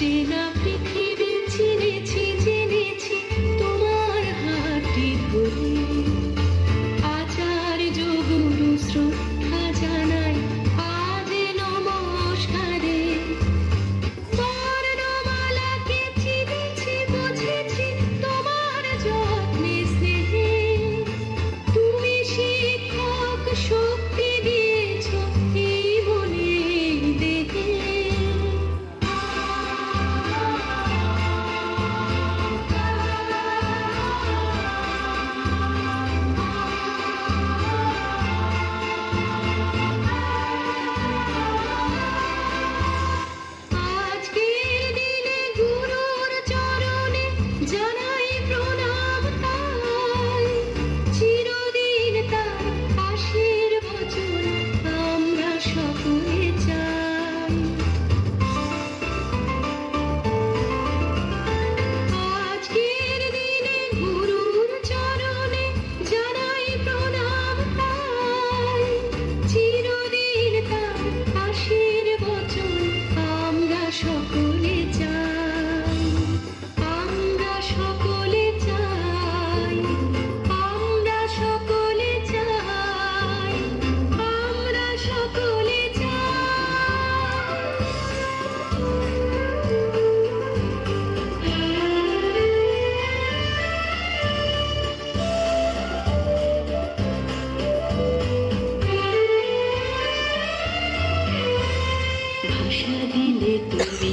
চেনা পৃথিবী চিনেছি জেনেছি তোমার হাতটি ধরে। আচার্য গুরু শ্রদ্ধা জানাই আজ নমস্কারে। বর্ণমালাকে চিনেছি বুঝেছি তোমার যত্নে স্নেহে। তুমি শিক্ষক শক্তি দিয়েছ এই মনে দেহে। আজকের দিনে গুরুর চরণে জানাই প্রণাম তাই। চিরদিন তার আশীর্বচন আমরা সকলে চাই। আজকের দিনে গুরুর চরণে জানাই প্রণাম তাই। চিরদিন তার আশীর্বচন আমরা সকলে চাই। আমরা সকলে চাই। আমরা সকলে চাই। আমরা সকলে ভাষা দিলে তুমি